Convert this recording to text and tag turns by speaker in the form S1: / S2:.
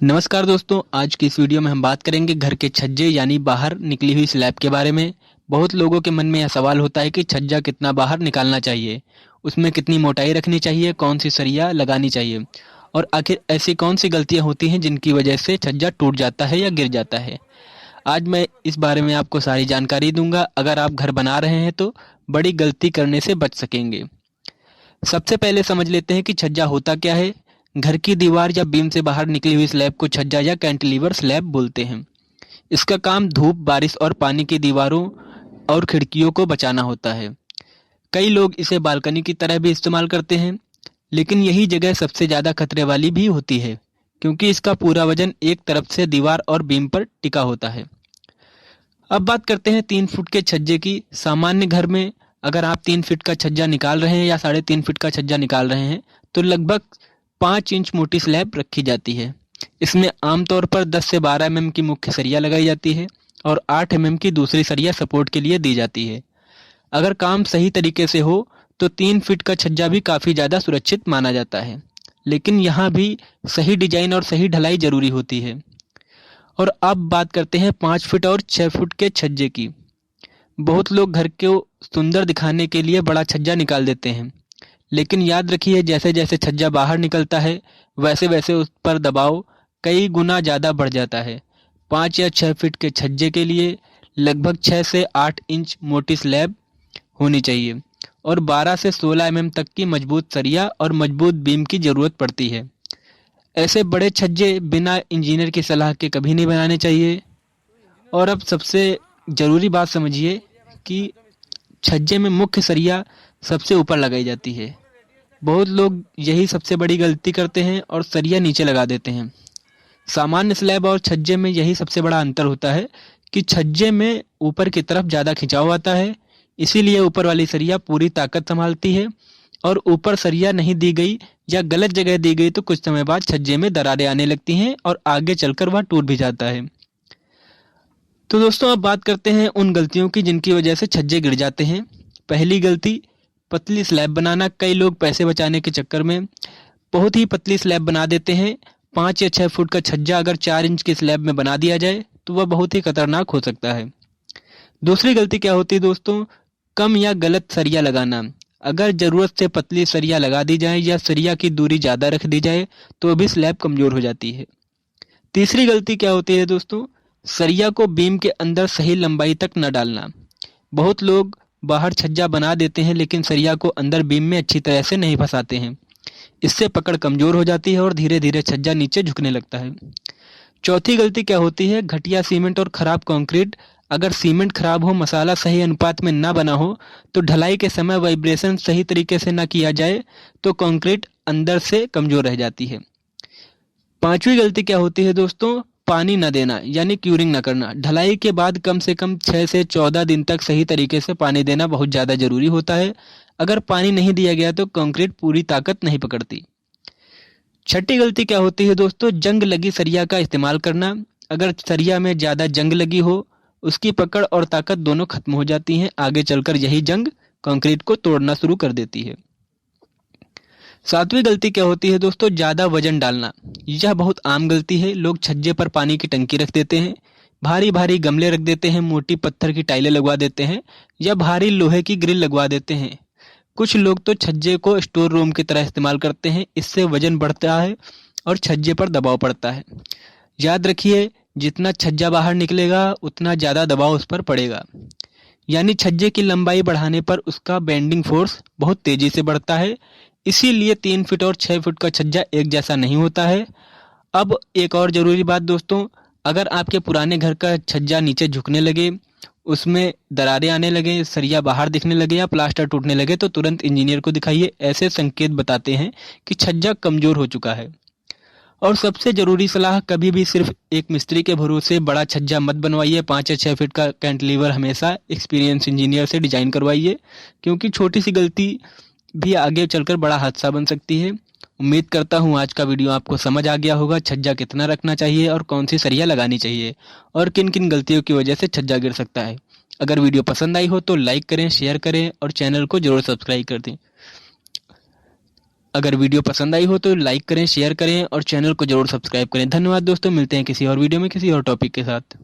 S1: नमस्कार दोस्तों, आज की इस वीडियो में हम बात करेंगे घर के छज्जे यानी बाहर निकली हुई स्लैब के बारे में। बहुत लोगों के मन में यह सवाल होता है कि छज्जा कितना बाहर निकालना चाहिए, उसमें कितनी मोटाई रखनी चाहिए, कौन सी सरिया लगानी चाहिए और आखिर ऐसी कौन सी गलतियां होती हैं जिनकी वजह से छज्जा टूट जाता है या गिर जाता है। आज मैं इस बारे में आपको सारी जानकारी दूंगा। अगर आप घर बना रहे हैं तो बड़ी गलती करने से बच सकेंगे। सबसे पहले समझ लेते हैं कि छज्जा होता क्या है। घर की दीवार या बीम से बाहर निकली हुई स्लैब को छज्जा या कैंटिलीवर स्लैब बोलते हैं। इसका काम धूप, बारिश और पानी की दीवारों और खिड़कियों को बचाना होता है। कई लोग इसे बालकनी की तरह भी इस्तेमाल करते हैं, लेकिन यही जगह सबसे ज़्यादा खतरे वाली भी होती है, क्योंकि इसका पूरा वजन एक तरफ से दीवार और बीम पर टिका होता है। अब बात करते हैं 3 फुट के छज्जे की। सामान्य घर में अगर आप 3 फीट का छज्जा निकाल रहे हैं या 3.5 फीट का छज्जा निकाल रहे हैं तो लगभग 5 इंच मोटी स्लैब रखी जाती है। इसमें आमतौर पर 10 से 12 mm की मुख्य सरिया लगाई जाती है और 8 mm की दूसरी सरिया सपोर्ट के लिए दी जाती है। अगर काम सही तरीके से हो तो 3 फीट का छज्जा भी काफ़ी ज़्यादा सुरक्षित माना जाता है, लेकिन यहाँ भी सही डिजाइन और सही ढलाई जरूरी होती है। और अब बात करते हैं 5 फीट और 6 फुट के छज्जे की। बहुत लोग घर को सुंदर दिखाने के लिए बड़ा छज्जा निकाल देते हैं, लेकिन याद रखिए जैसे जैसे छज्जा बाहर निकलता है वैसे वैसे उस पर दबाव कई गुना ज़्यादा बढ़ जाता है। 5 या 6 फीट के छज्जे के लिए लगभग 6 से 8 इंच मोटी स्लैब होनी चाहिए और 12 से 16 mm तक की मजबूत सरिया और मजबूत बीम की ज़रूरत पड़ती है। ऐसे बड़े छज्जे बिना इंजीनियर की सलाह के कभी नहीं बनाने चाहिए। और अब सबसे ज़रूरी बात समझिए कि छज्जे में मुख्य सरिया सबसे ऊपर लगाई जाती है। बहुत लोग यही सबसे बड़ी गलती करते हैं और सरिया नीचे लगा देते हैं। सामान्य स्लैब और छज्जे में यही सबसे बड़ा अंतर होता है कि छज्जे में ऊपर की तरफ ज़्यादा खिंचाव आता है, इसीलिए ऊपर वाली सरिया पूरी ताकत संभालती है। और ऊपर सरिया नहीं दी गई या गलत जगह दी गई तो कुछ समय बाद छज्जे में दरारें आने लगती हैं और आगे चलकर वह टूट भी जाता है। तो दोस्तों, अब बात करते हैं उन गलतियों की जिनकी वजह से छज्जे गिर जाते हैं। पहली गलती, पतली स्लैब बनाना। कई लोग पैसे बचाने के चक्कर में बहुत ही पतली स्लैब बना देते हैं। 5 या 6 फुट का छज्जा अगर 4 इंच की स्लैब में बना दिया जाए तो वह बहुत ही खतरनाक हो सकता है। दूसरी गलती क्या होती है दोस्तों, कम या गलत सरिया लगाना। अगर ज़रूरत से पतली सरिया लगा दी जाए या सरिया की दूरी ज़्यादा रख दी जाए तो भी स्लैब कमज़ोर हो जाती है। तीसरी गलती क्या होती है दोस्तों, सरिया को बीम के अंदर सही लंबाई तक न डालना। बहुत लोग बाहर छज्जा बना देते हैं लेकिन सरिया को अंदर बीम में अच्छी तरह से नहीं फंसाते हैं। इससे पकड़ कमज़ोर हो जाती है और धीरे धीरे छज्जा नीचे झुकने लगता है। चौथी गलती क्या होती है, घटिया सीमेंट और ख़राब कंक्रीट। अगर सीमेंट खराब हो, मसाला सही अनुपात में ना बना हो तो ढलाई के समय वाइब्रेशन सही तरीके से ना किया जाए तो कंक्रीट अंदर से कमज़ोर रह जाती है। पांचवी गलती क्या होती है दोस्तों, पानी न देना यानी क्यूरिंग न करना। ढलाई के बाद कम से कम 6 से 14 दिन तक सही तरीके से पानी देना बहुत ज़्यादा ज़रूरी होता है। अगर पानी नहीं दिया गया तो कंक्रीट पूरी ताकत नहीं पकड़ती। छठी गलती क्या होती है दोस्तों, जंग लगी सरिया का इस्तेमाल करना। अगर सरिया में ज़्यादा जंग लगी हो, उसकी पकड़ और ताकत दोनों खत्म हो जाती हैं। आगे चलकर यही जंग कंक्रीट को तोड़ना शुरू कर देती है। सातवीं गलती क्या होती है दोस्तों, ज़्यादा वजन डालना। यह बहुत आम गलती है। लोग छज्जे पर पानी की टंकी रख देते हैं, भारी भारी गमले रख देते हैं, मोटी पत्थर की टाइलें लगवा देते हैं या भारी लोहे की ग्रिल लगवा देते हैं। कुछ लोग तो छज्जे को स्टोर रूम की तरह इस्तेमाल करते हैं। इससे वजन बढ़ता है और छज्जे पर दबाव पड़ता है। याद रखिए, जितना छज्जा बाहर निकलेगा उतना ज़्यादा दबाव उस पर पड़ेगा, यानी छज्जे की लंबाई बढ़ाने पर उसका बेंडिंग फोर्स बहुत तेज़ी से बढ़ता है। इसीलिए 3 फीट और 6 फुट का छज्जा एक जैसा नहीं होता है। अब एक और ज़रूरी बात दोस्तों, अगर आपके पुराने घर का छज्जा नीचे झुकने लगे, उसमें दरारें आने लगे, सरिया बाहर दिखने लगे या प्लास्टर टूटने लगे तो तुरंत इंजीनियर को दिखाइए। ऐसे संकेत बताते हैं कि छज्जा कमज़ोर हो चुका है। और सबसे ज़रूरी सलाह, कभी भी सिर्फ एक मिस्त्री के भरोसे बड़ा छज्जा मत बनवाइए। 5 या 6 फीट का कैंटिलीवर हमेशा एक्सपीरियंस इंजीनियर से डिज़ाइन करवाइए, क्योंकि छोटी सी गलती भी आगे चलकर बड़ा हादसा बन सकती है। उम्मीद करता हूँ आज का वीडियो आपको समझ आ गया होगा। छज्जा कितना रखना चाहिए और कौन सी सरिया लगानी चाहिए और किन किन गलतियों की वजह से छज्जा गिर सकता है। अगर वीडियो पसंद आई हो तो लाइक करें, शेयर करें और चैनल को जरूर सब्सक्राइब कर दें। अगर वीडियो पसंद आई हो तो लाइक करें, शेयर करें और चैनल को जरूर सब्सक्राइब करें। धन्यवाद दोस्तों, मिलते हैं किसी और वीडियो में किसी और टॉपिक के साथ।